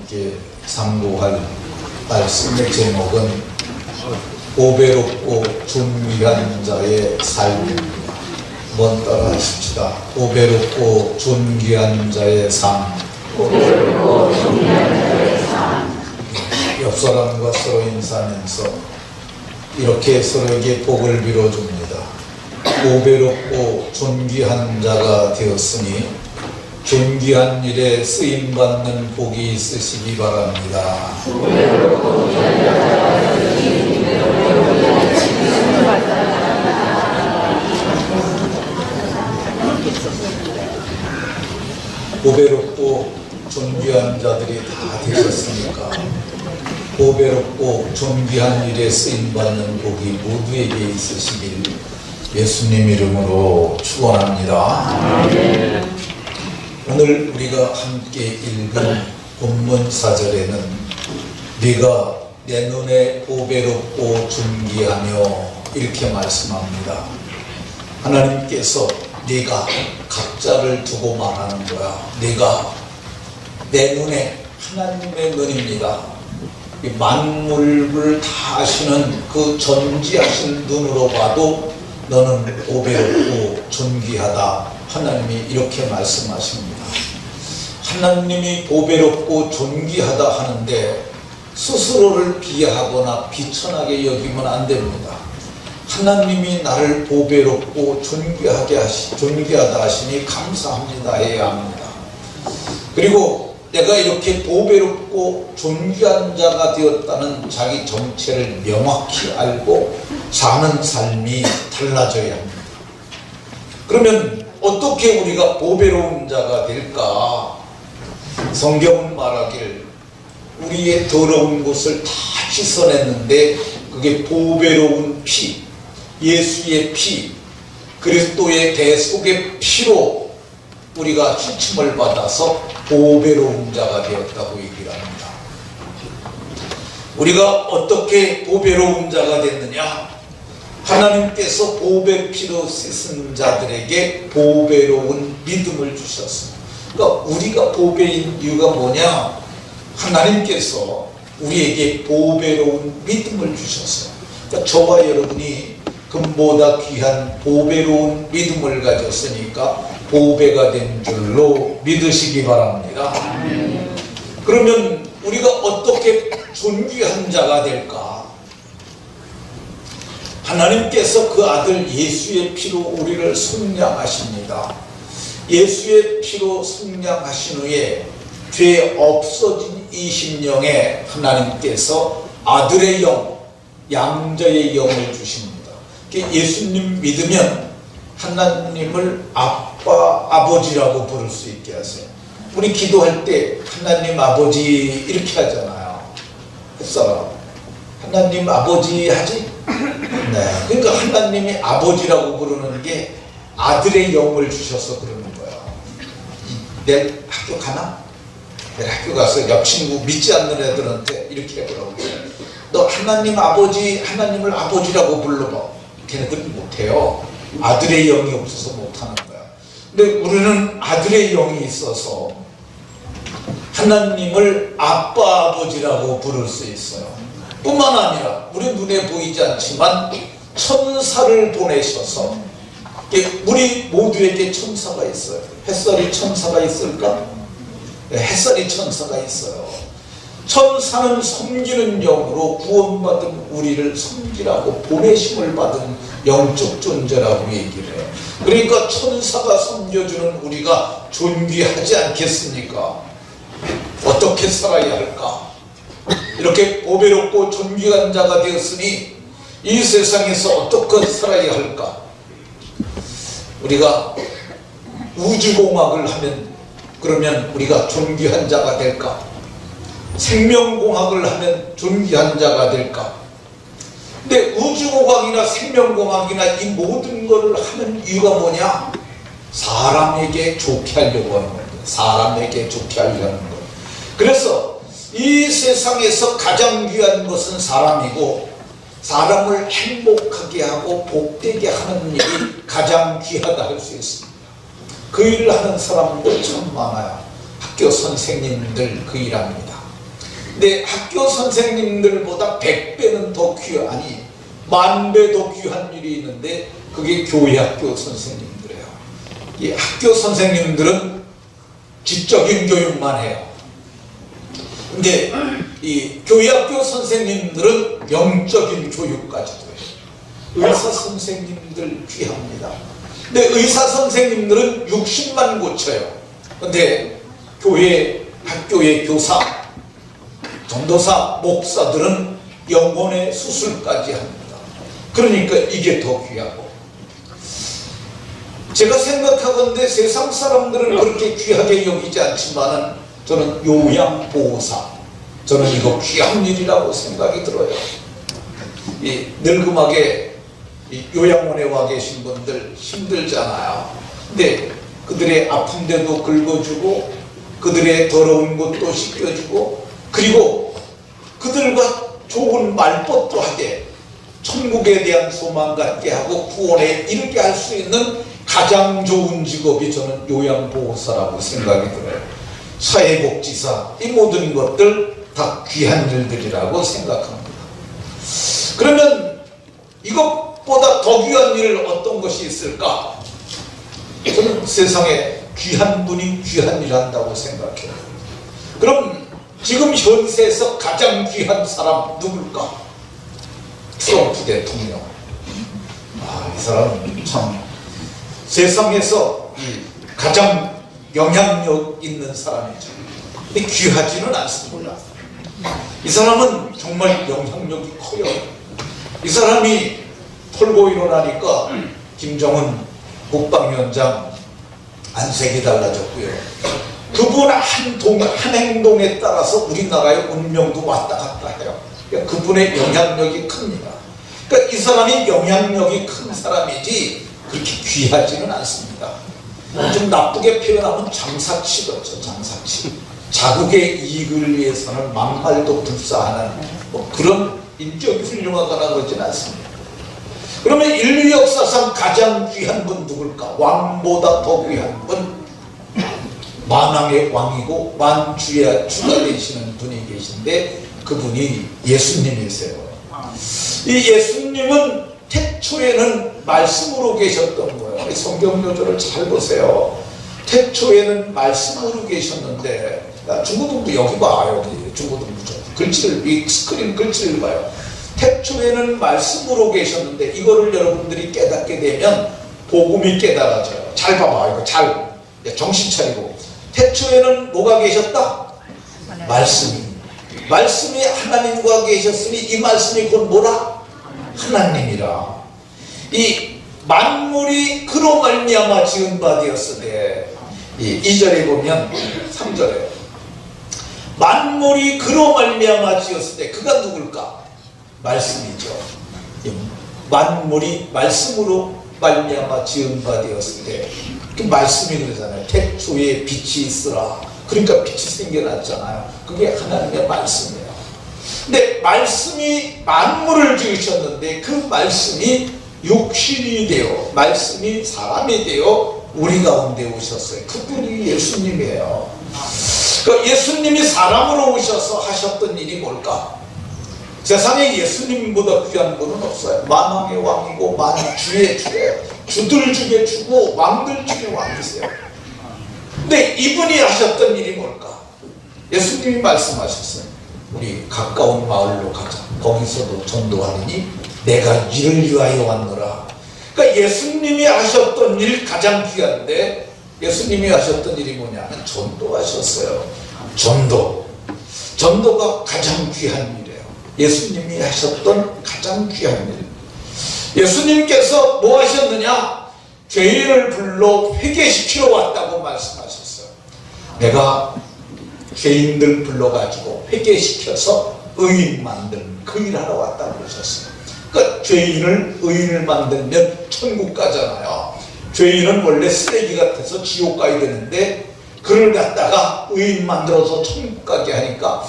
함께 상고할 말씀의 제목은 보배롭고 존귀한 자의 삶입니다. 한번 따라 하십시다. 보배롭고 존귀한 자의 삶. 보배롭고 존귀한 자의 삶. 옆 사람과 서로 인사하면서 이렇게 서로에게 복을 빌어줍니다. 보배롭고 존귀한 자가 되었으니 존귀한 일에 쓰임받는 복이 있으시기 바랍니다. 보배롭고 존귀한 자가 되었으니 보배롭고 존귀한 자들이 다 되셨으니까 보배롭고 존귀한 일에 쓰임받는 복이 모두에게 있으시길 예수님 이름으로 축원합니다. 오늘 우리가 함께 읽은 본문 4절에는 네가 내 눈에 보배롭고 존귀하며 이렇게 말씀합니다. 하나님께서 네가 각자를 두고 말하는 거야. 네가 내 눈에, 하나님의 눈입니다. 만물을 다 아시는 그 전지하신 눈으로 봐도 너는 보배롭고 존귀하다. 하나님이 이렇게 말씀하십니다. 하나님이 보배롭고 존귀하다 하는데 스스로를 비하하거나 비천하게 여기면 안 됩니다. 하나님이 나를 보배롭고 존귀하다 하시니 감사합니다 해야 합니다. 그리고 내가 이렇게 보배롭고 존귀한 자가 되었다는 자기 정체를 명확히 알고 사는 삶이 달라져야 합니다. 그러면 어떻게 우리가 보배로운 자가 될까? 성경은 말하기를 우리의 더러운 것을 다 씻어냈는데 그게 보배로운 피, 예수의 피, 그리스도의 대속의 피로 우리가 씻음을 받아서 보배로운 자가 되었다고 얘기를 합니다. 우리가 어떻게 보배로운 자가 됐느냐? 하나님께서 보배 피로 씻은 자들에게 보배로운 믿음을 주셨습니다. 그러니까 우리가 보배인 이유가 뭐냐? 하나님께서 우리에게 보배로운 믿음을 주셨어요. 그러니까 저와 여러분이 금보다 귀한 보배로운 믿음을 가졌으니까 보배가 된 줄로 믿으시기 바랍니다. 그러면 우리가 어떻게 존귀한 자가 될까? 하나님께서 그 아들 예수의 피로 우리를 속량하십니다. 예수의 피로 속량하신 후에 죄 없어진 이 심령에 하나님께서 아들의 영, 양자의 영을 주십니다. 예수님 믿으면 하나님을 아빠, 아버지라고 부를 수 있게 하세요. 우리 기도할 때 하나님 아버지 이렇게 하잖아요. 햇사람 하나님 아버지 하지? 네. 그러니까 하나님이 아버지라고 부르는 게 아들의 영을 주셔서 그러는 거예요. 내일 학교 가나? 내일 학교 가서 옆 친구 믿지 않는 애들한테 이렇게 해보라고. 너 하나님 아버지, 하나님을 아버지라고 불러봐. 걔네들은 못해요. 아들의 영이 없어서 못하는 거야. 근데 우리는 아들의 영이 있어서 하나님을 아빠, 아버지라고 부를 수 있어요. 뿐만 아니라 우리 눈에 보이지 않지만 천사를 보내셔서 우리 모두에게 천사가 있어요. 햇살이 천사가 있을까? 네, 햇살이 천사가 있어요. 천사는 섬기는 영으로 구원받은 우리를 섬기라고 보내심을 받은 영적 존재라고 얘기를 해요. 그러니까 천사가 섬겨주는 우리가 존귀하지 않겠습니까? 어떻게 살아야 할까? 이렇게 보배롭고 존귀한 자가 되었으니 이 세상에서 어떻게 살아야 할까? 우리가 우주공학을 하면 그러면 우리가 존귀한 자가 될까? 생명공학을 하면 존귀한 자가 될까? 근데 우주공학이나 생명공학이나 이 모든 것을 하는 이유가 뭐냐? 사람에게 좋게 하려고 하는 거예요. 사람에게 좋게 하려고 하는 거예요. 그래서 이 세상에서 가장 귀한 것은 사람이고 사람을 행복하게 하고 복되게 하는 일이 가장 귀하다 할 수 있습니다. 그 일을 하는 사람들 참 많아요. 학교 선생님들 그 일합니다. 근데 학교 선생님들보다 100배는 더 귀하니 10,000배 더 귀한 일이 있는데 그게 교회 학교 선생님들이에요. 이 학교 선생님들은 지적인 교육만 해요. 근데 이 교회 학교 선생님들은 영적인 교육까지도 해요. 의사 선생님들 귀합니다. 근데 의사 선생님들은 60만 고쳐요. 근데 교회 학교의 교사, 전도사, 목사들은 영혼의 수술까지 합니다. 그러니까 이게 더 귀하고, 제가 생각하건대 세상 사람들은 그렇게 귀하게 여기지 않지만은 저는 요양보호사, 저는 이거 귀한 일이라고 생각이 들어요. 이 늙음하게 이 요양원에 와 계신 분들 힘들잖아요. 근데 그들의 아픈데도 긁어주고 그들의 더러운 것도 씻겨주고 그리고 그들과 좋은 말벗도 하게 천국에 대한 소망 갖게 하고 구원에 이르게 할 수 있는 가장 좋은 직업이 저는 요양보호사라고 생각이 들어요. 사회복지사, 이 모든 것들 다 귀한 일들이라고 생각합니다. 그러면 이것보다 더 귀한 일 어떤 것이 있을까? 저는 세상에 귀한 분이 귀한 일 한다고 생각해요. 그럼 지금 현세에서 가장 귀한 사람 누굴까? 트럼프 대통령. 이 사람은 참 세상에서 가장 영향력 있는 사람이죠. 근데 귀하지는 않습니다. 이 사람은 정말 영향력이 커요. 이 사람이 털고 일어나니까 김정은 국방위원장 안색이 달라졌고요. 그분 한 행동에 따라서 우리나라의 운명도 왔다 갔다 해요. 그러니까 그분의 영향력이 큽니다. 그러니까 이 사람이 영향력이 큰 사람이지 그렇게 귀하지는 않습니다. 좀 나쁘게 표현하면 장사치 그렇죠. 장사치. 자국의 이익을 위해서는 망할도 불사하는 뭐 그런 인격이 훌륭하거나 그러진 않습니다. 그러면 인류 역사상 가장 귀한 분 누굴까? 왕보다 더 귀한 분, 만왕의 왕이고 만주의 주가 되시는 분이 계신데 그분이 예수님이세요. 이 예수님은 태초에는 말씀으로 계셨던 거예요. 성경 요절을 잘 보세요. 태초에는 말씀으로 계셨는데, 중고등부 여기 봐, 여기 중고등부 글씨를, 스크린 글씨를 봐요. 태초에는 말씀으로 계셨는데 이거를 여러분들이 깨닫게 되면 복음이 깨달아져요. 잘 봐봐, 이거 잘 정신 차리고. 태초에는 뭐가 계셨다? 말씀이 하나님과 계셨으니 이 말씀이 곧 뭐라? 하나님이라. 이 만물이 그로 말미암아 지은 바 되었으되, 2절에 보면 3절에 만물이 그로 말미암아 지었을 때 그가 누굴까? 말씀이죠. 만물이 말씀으로 말미암아 지은 바 되었을 때 그 말씀이 그러잖아요. 태초에 빛이 있으라. 그러니까 빛이 생겨났잖아요. 그게 하나님의 말씀이에요. 근데 말씀이 만물을 지으셨는데 그 말씀이 육신이 되어 말씀이 사람이 되어 우리 가운데 오셨어요. 그분이 예수님이에요. 그 예수님이 사람으로 오셔서 하셨던 일이 뭘까? 세상에 예수님보다 귀한 분은 없어요. 만왕의 왕이고 만주의 주예요. 주들 중에 주고 왕들 중에 왕이세요. 근데 이분이 하셨던 일이 뭘까? 예수님이 말씀하셨어요. 우리 가까운 마을로 가자. 거기서도 전도하느니 내가 이를 위하여 왔노라. 그러니까 예수님이 하셨던 일 가장 귀한데 예수님이 하셨던 일이 뭐냐면 전도하셨어요. 전도가 가장 귀한 일이에요. 예수님이 하셨던 가장 귀한 일. 예수님께서 뭐 하셨느냐? 죄인을 불러 회개시키러 왔다고 말씀하셨어요. 내가 죄인들 불러가지고 회개시켜서 의인 만드는 그 일하러 왔다고 그러셨어요. 그러니까 의인을 만들면 천국 가잖아요. 죄인은 원래 쓰레기 같아서 지옥 가야 되는데 그를 갖다가 의인 만들어서 천국 가게 하니까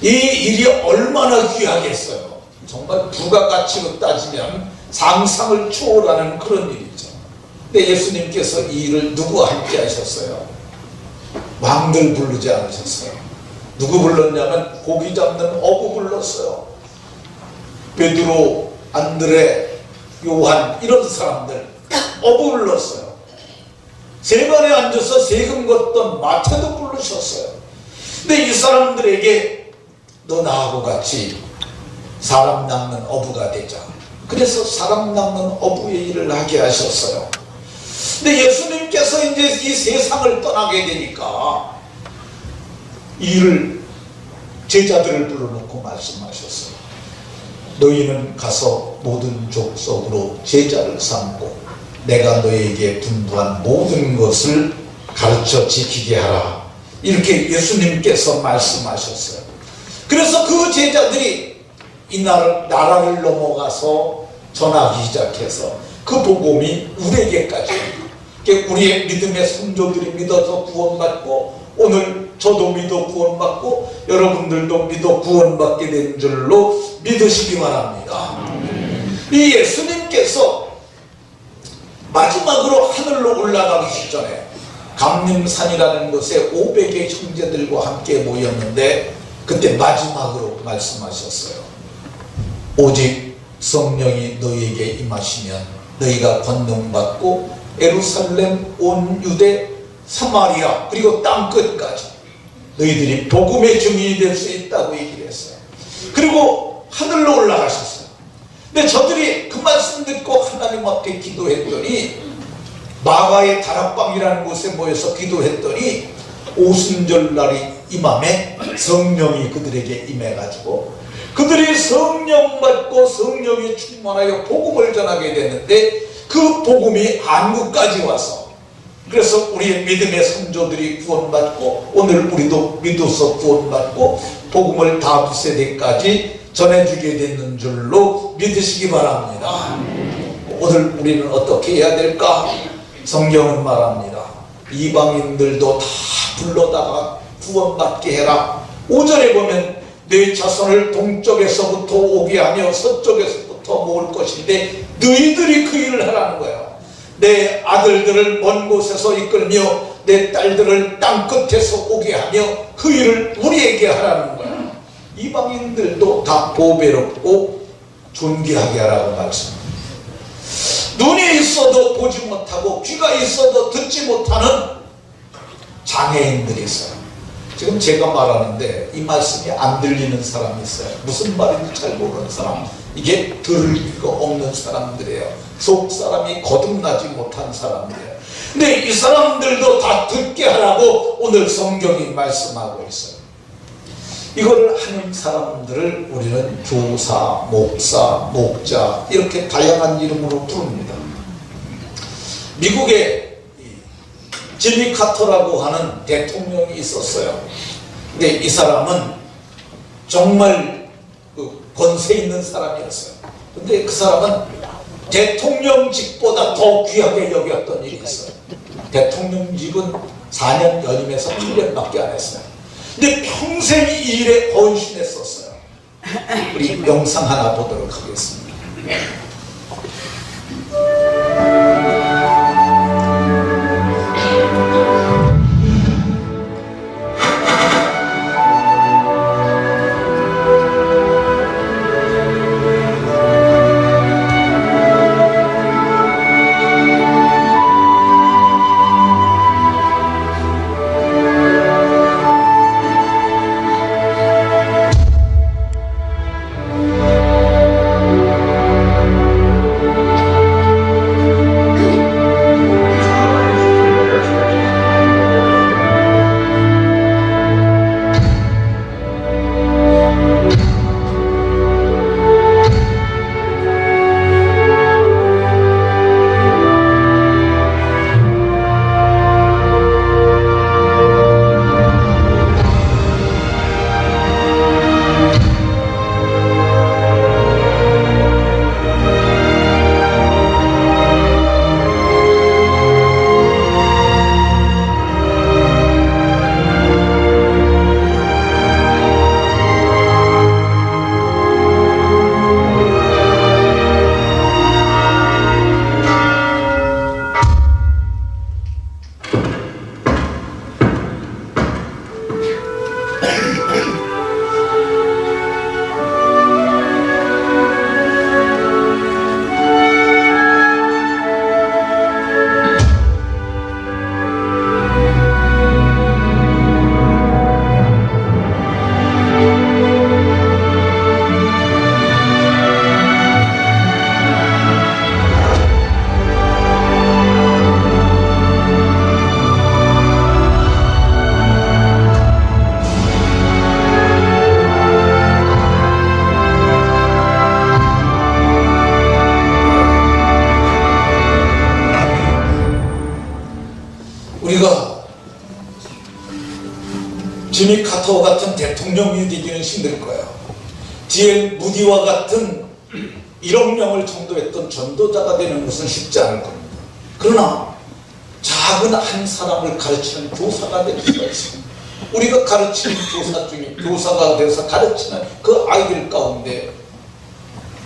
이 일이 얼마나 귀하겠어요. 정말 부가가치로 따지면 상상을 초월하는 그런 일이죠. 근데 예수님께서 이 일을 누구와 함께 하셨어요? 왕들 부르지 않으셨어요. 누구 불렀냐면 고기 잡는 어부 불렀어요. 베드로, 안드레, 요한 이런 사람들 어부 불렀어요. 세관에 앉아서 세금 걷던 마태도 부르셨어요. 근데 이 사람들에게 너 나하고 같이 사람 낚는 어부가 되자. 그래서 사람 낚는 어부의 일을 하게 하셨어요. 근데 예수님께서 이제 이 세상을 떠나게 되니까 이를 제자들을 불러놓고 말씀하셨어요. 너희는 가서 모든 족속으로 제자를 삼고 내가 너희에게 분부한 모든 것을 가르쳐 지키게 하라. 이렇게 예수님께서 말씀하셨어요. 그래서 그 제자들이 이 나라를 넘어가서 전하기 시작해서 그 복음이 우리에게까지, 우리의 믿음의 성도들이 믿어서 구원받고 오늘 저도 믿어 구원받고 여러분들도 믿어 구원받게 된 줄로 믿으시기 바랍니다. 이 예수님께서 마지막으로 하늘로 올라가기 직전에 감림산이라는 곳에 500의 형제들과 함께 모였는데 그때 마지막으로 말씀하셨어요. 오직 성령이 너희에게 임하시면 너희가 권능받고 예루살렘 온 유대 사마리아 그리고 땅끝까지 너희들이 복음의 증인이 될 수 있다고 얘기를 했어요. 그리고 하늘로 올라가셨어요. 근데 저들이 그 말씀 듣고 하나님 앞에 기도했더니 마가의 다락방이라는 곳에 모여서 기도했더니 오순절날이 임함에 성령이 그들에게 임해가지고 그들이 성령 받고 성령이 충만하여 복음을 전하게 됐는데 그 복음이 한국까지 와서 그래서 우리의 믿음의 성도들이 구원받고 오늘 우리도 믿어서 구원받고 복음을 다음 세대까지 전해주게 되는 줄로 믿으시기 바랍니다. 오늘 우리는 어떻게 해야 될까? 성경은 말합니다. 이방인들도 다 불러다가 구원받게 해라. 5절에 보면 네 자손을 동쪽에서부터 오게 하며 서쪽에서부터 모을 것인데 너희들이 그 일을 하라는 거예요. 내 아들들을 먼 곳에서 이끌며 내 딸들을 땅끝에서 오게 하며 그 일을 우리에게 하라는 거예요. 이방인들도 다 보배롭고 존귀하게 하라고 말씀합니다. 눈이 있어도 보지 못하고 귀가 있어도 듣지 못하는 장애인들이 있어요. 지금 제가 말하는데 이 말씀이 안 들리는 사람이 있어요. 무슨 말인지 잘 모르는 사람. 이게 들을 리가 없는 사람들이에요. 속 사람이 거듭나지 못한 사람들이에요. 근데 이 사람들도 다 듣게 하라고 오늘 성경이 말씀하고 있어요. 이걸 하는 사람들을 우리는 교사, 목사, 목자 이렇게 다양한 이름으로 부릅니다. 미국에 지미 카터라고 하는 대통령이 있었어요. 근데 이 사람은 정말 권세 있는 사람이었어요. 근데 그 사람은 대통령직보다 더 귀하게 여겼던 일이 있어요. 대통령직은 4년 연임해서 8년밖에 안 했어요. 근데 평생 이 일에 헌신했었어요. 우리 영상 하나 보도록 하겠습니다. 지미 카터 같은 대통령이 되기는 힘들 거예요. D.L. 무디와 같은 1억 명을 전도했던 전도자가 되는 것은 쉽지 않을 겁니다. 그러나 작은 한 사람을 가르치는 교사가 될 수가 있습니다. 우리가 가르치는 교사 중에 교사가 돼서 가르치는 그 아이들 가운데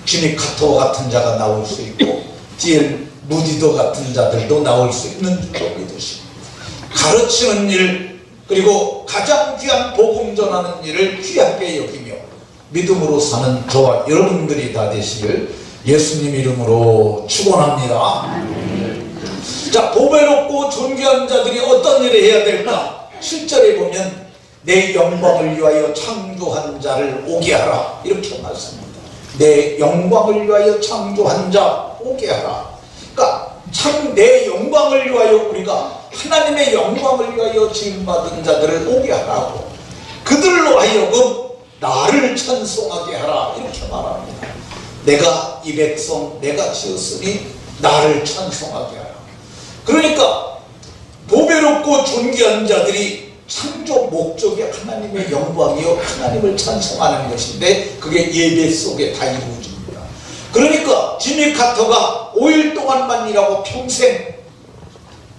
지미 카터와 같은 자가 나올 수 있고 D.L. 무디도 같은 자들도 나올 수 있는 줄로 믿으시고, 가르치는 일 그리고 가장 귀한 복음 전하는 일을 귀하게 여기며 믿음으로 사는 저와 여러분들이 다 되시길 예수님 이름으로 축원합니다. 자, 보배롭고 존귀한 자들이 어떤 일을 해야 될까? 7절에 보면 내 영광을 위하여 창조한 자를 오게 하라, 이렇게 말씀합니다. 내 영광을 위하여 창조한 자 오게 하라. 그러니까 참 내 영광을 위하여, 우리가 하나님의 영광을 위하여 지음받은 자들을 오게 하라고, 그들로 하여금 나를 찬송하게 하라, 이렇게 말합니다. 내가 이 백성 내가 지었으니 나를 찬송하게 하라. 그러니까 보배롭고 존귀한 자들이 창조 목적이 하나님의 영광이요 하나님을 찬송하는 것인데, 그게 예배 속에 다 이루어집니다. 그러니까 지미 카터가 5일 동안만 일하고 평생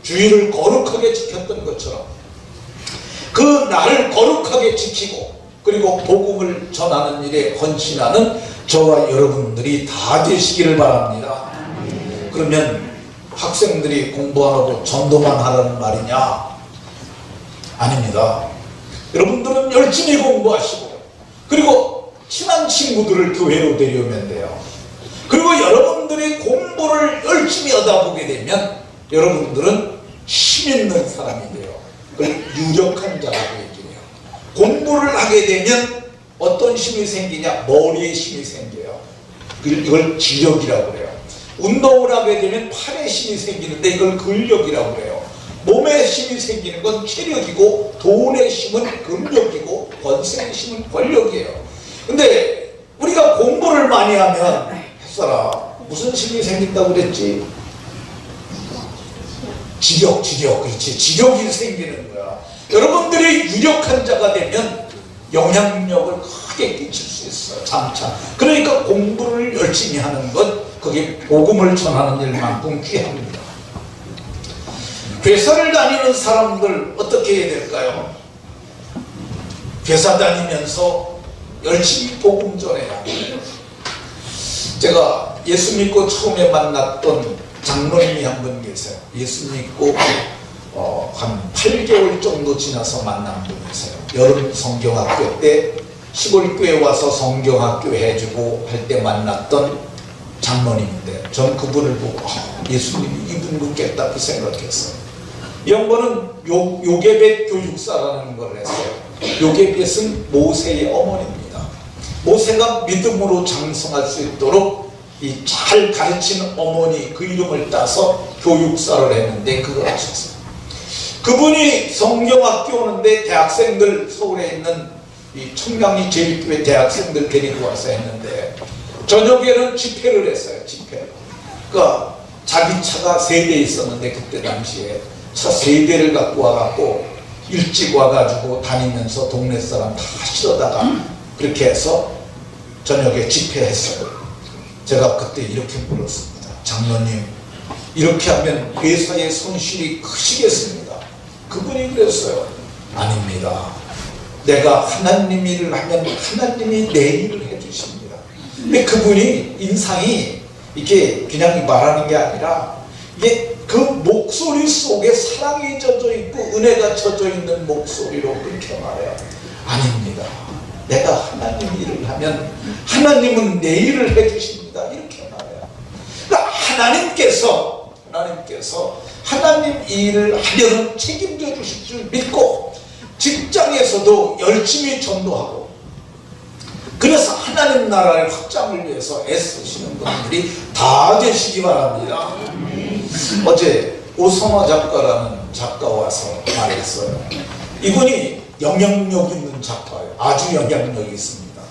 주일을 거룩하게 지켰던 것처럼 그 날을 거룩하게 지키고 그리고 복음을 전하는 일에 헌신하는 저와 여러분들이 다 되시기를 바랍니다. 그러면 학생들이 공부 안 하고 전도만 하라는 말이냐? 아닙니다. 여러분들은 열심히 공부하시고 그리고 친한 친구들을 교회로 데려오면 돼요. 그리고 여러분들이 공부를 열심히 하다 보게 되면 여러분들은 힘 있는 사람이 돼요. 그걸 유력한 자라고 얘기해요. 공부를 하게 되면 어떤 힘이 생기냐? 머리에 힘이 생겨요. 이걸 지력이라고 그래요. 운동을 하게 되면 팔에 힘이 생기는데 이걸 근력이라고 그래요. 몸에 힘이 생기는 건 체력이고, 돈의 힘은 금력이고, 권세의 힘은 권력이에요. 근데 우리가 공부를 많이 하면, 햇살아, 무슨 힘이 생긴다고 그랬지? 지력, 그렇지. 지력이 생기는 거야. 여러분들이 유력한 자가 되면 영향력을 크게 끼칠 수 있어요. 장차. 그러니까 공부를 열심히 하는 것, 그게 복음을 전하는 일만큼 귀합니다. 회사를 다니는 사람들 어떻게 해야 될까요? 회사 다니면서 열심히 복음 전해야 합니다. 제가 예수 믿고 처음에 만났던 장로님이 한 분 계세요. 예수 믿고 한 8개월 정도 지나서 만난 분이세요. 여름 성경학교 때 시골교회 와서 성경학교 해주고 할 때 만났던 장로님인데, 전 그분을 보고 예수님이 이분 같겠다 그 생각했어요. 이 양반은 요게벳 교육사라는 걸 했어요. 요게벳은 모세의 어머니입니다. 모세가 믿음으로 장성할 수 있도록 이 잘 가르치는 어머니 그 이름을 따서 교육사를 했는데 그걸 하셨어요. 그분이 성경학교 오는데 대학생들, 서울에 있는 이 청량리 제일교회 대학생들 데리고 와서 했는데 저녁에는 집회를 했어요. 집회. 그러니까 자기 차가 3대 있었는데 그때 당시에 차 3대를 갖고 와갖고 일찍 와가지고 다니면서 동네 사람 다 실어다가 그렇게 해서 저녁에 집회했어요. 제가 그때 이렇게 물었습니다. 장로님, 이렇게 하면 회사의 손실이 크시겠습니다. 그분이 그랬어요. 아닙니다. 내가 하나님 일을 하면 하나님이 내 일을 해주십니다. 근데 그분이 인상이 이게 그냥 말하는 게 아니라 이게 그 목소리 속에 사랑이 젖어 있고 은혜가 젖어 있는 목소리로 그렇게 말해요. 아닙니다. 내가 하나님 일을 하면 하나님은 내 일을 해주십니다. 이렇게 말해요. 그러니까 하나님께서 하나님 일을 하려는 책임져 주실 줄 믿고 직장에서도 열심히 전도하고, 그래서 하나님 나라의 확장을 위해서 애쓰시는 분들이 다 되시기 바랍니다. 어제 오성화 작가라는 작가 와서 말했어요. 이분이 영향력 있는 작가예요. 아주 영향력이 있습니다.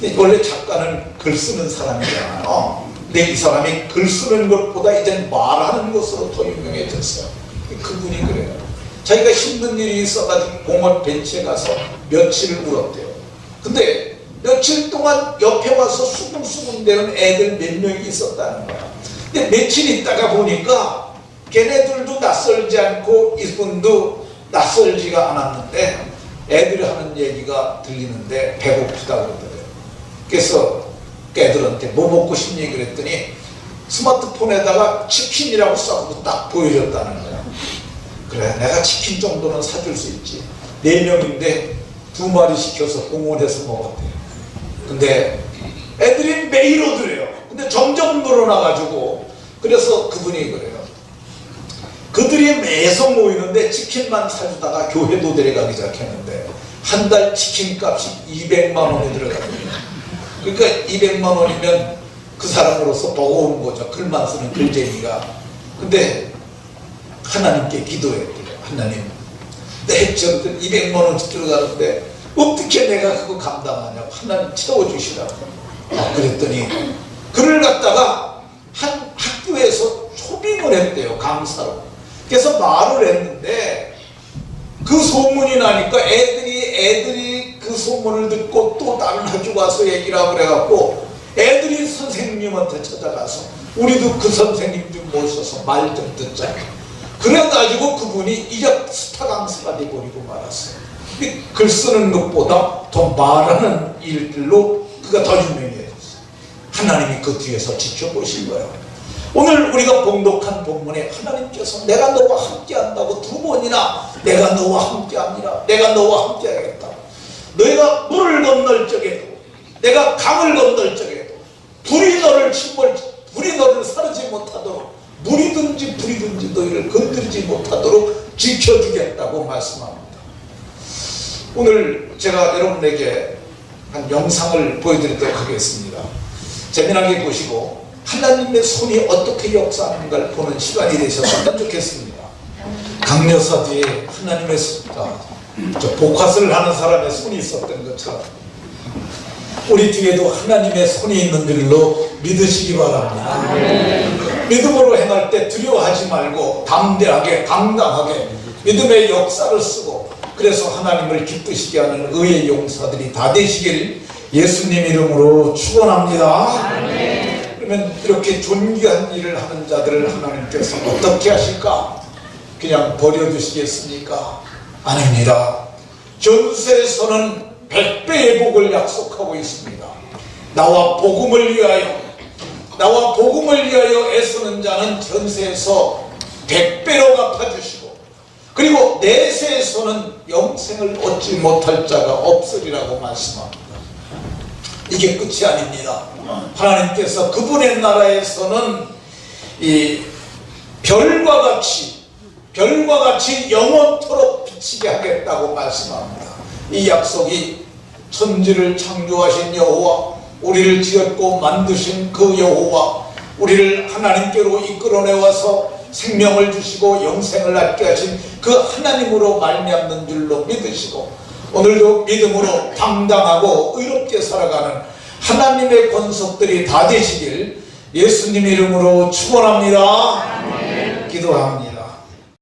근데 원래 작가는 글 쓰는 사람이잖아요. 근데 이 사람이 글 쓰는 것보다 이제 말하는 것으로 더 유명해졌어요. 그분이 그래요. 자기가 힘든 일이 있어가지고 공원 벤치에 가서 며칠을 울었대요. 근데 며칠 동안 옆에 와서 수근수근대는 애들 몇 명이 있었다는 거야. 근데 며칠 있다가 보니까 걔네들도 낯설지 않고 이분도 낯설지가 않았는데 애들이 하는 얘기가 들리는데 배고프다 그러더래요. 그래서 애들한테 뭐 먹고 싶니 그랬더니 스마트폰에다가 치킨이라고 써서 딱 보여줬다는 거야. 그래, 내가 치킨 정도는 사줄 수 있지. 4명인데 2마리 시켜서 공원에서 먹었대요. 근데 애들이 매일 오더래요. 근데 점점 늘어나가지고, 그래서 그분이 그래요. 그들이 매서 모이는데 치킨만 사주다가 교회도 데려가기 시작했는데 한 달 치킨 값이 200만 원이 들어가거든요. 그러니까 200만 원이면 그 사람으로서 버거운 거죠. 글만 쓰는 글쟁이가. 근데 하나님께 기도했대요. 하나님, 내 저들 200만 원씩 들어가는데 어떻게 내가 그거 감당하냐고. 하나님 채워주시라고. 그랬더니 그를 갖다가 한 학교에서 초빙을 했대요. 강사로. 그래서 말을 했는데 그 소문이 나니까 애들이 그 소문을 듣고 또 다른 학교 가서 얘기를 하고 그래갖고 애들이 선생님한테 찾아가서 우리도 그 선생님 좀 모셔서 말 좀 듣자. 그래가지고 그분이 이적 스타 강사가 돼버리고 말았어요. 글 쓰는 것보다 더 말하는 일들로 그가 더 유명해졌어요. 하나님이 그 뒤에서 지켜보신 거예요. 오늘 우리가 봉독한 본문에 하나님께서 내가 너와 함께한다고 2번이나 내가 너와 함께합니다. 내가 너와 함께하겠다. 너희가 물을 건널 적에도, 내가 강을 건널 적에도, 불이 너를 사르지 못하도록, 물이든지 불이든지 너희를 건드리지 못하도록 지켜주겠다고 말씀합니다. 오늘 제가 여러분에게 한 영상을 보여드리도록 하겠습니다. 재미나게 보시고 하나님의 손이 어떻게 역사하는가를 보는 시간이 되셨으면 좋겠습니다. 강여사 뒤에 하나님의 저 복화를 하는 사람의 손이 있었던 것처럼 우리 뒤에도 하나님의 손이 있는 줄로 믿으시기 바랍니다. 믿음으로 행할 때 두려워하지 말고 담대하게 당당하게 믿음의 역사를 쓰고, 그래서 하나님을 기쁘시게 하는 의의 용사들이 다 되시길 예수님 이름으로 축원합니다. 그러면 이렇게 존귀한 일을 하는 자들을 하나님께서 어떻게 하실까? 그냥 버려두시겠습니까? 아닙니다. 전세에서는 100배의 복을 약속하고 있습니다. 나와 복음을 위하여 애쓰는 자는 전세에서 100배로 갚아주시고, 그리고 내세에서는 영생을 얻지 못할 자가 없으리라고 말씀합니다. 이게 끝이 아닙니다. 하나님께서 그분의 나라에서는 이 별과 같이 영원토록 비치게 하겠다고 말씀합니다. 이 약속이 천지를 창조하신 여호와, 우리를 지었고 만드신 그 여호와, 우리를 하나님께로 이끌어내와서 생명을 주시고 영생을 얻게 하신 그 하나님으로 말미암는 줄로 믿으시고, 오늘도 믿음으로 당당하고 의롭게 살아가는 하나님의 권속들이 다 되시길 예수님 이름으로 축원합니다. 기도합니다.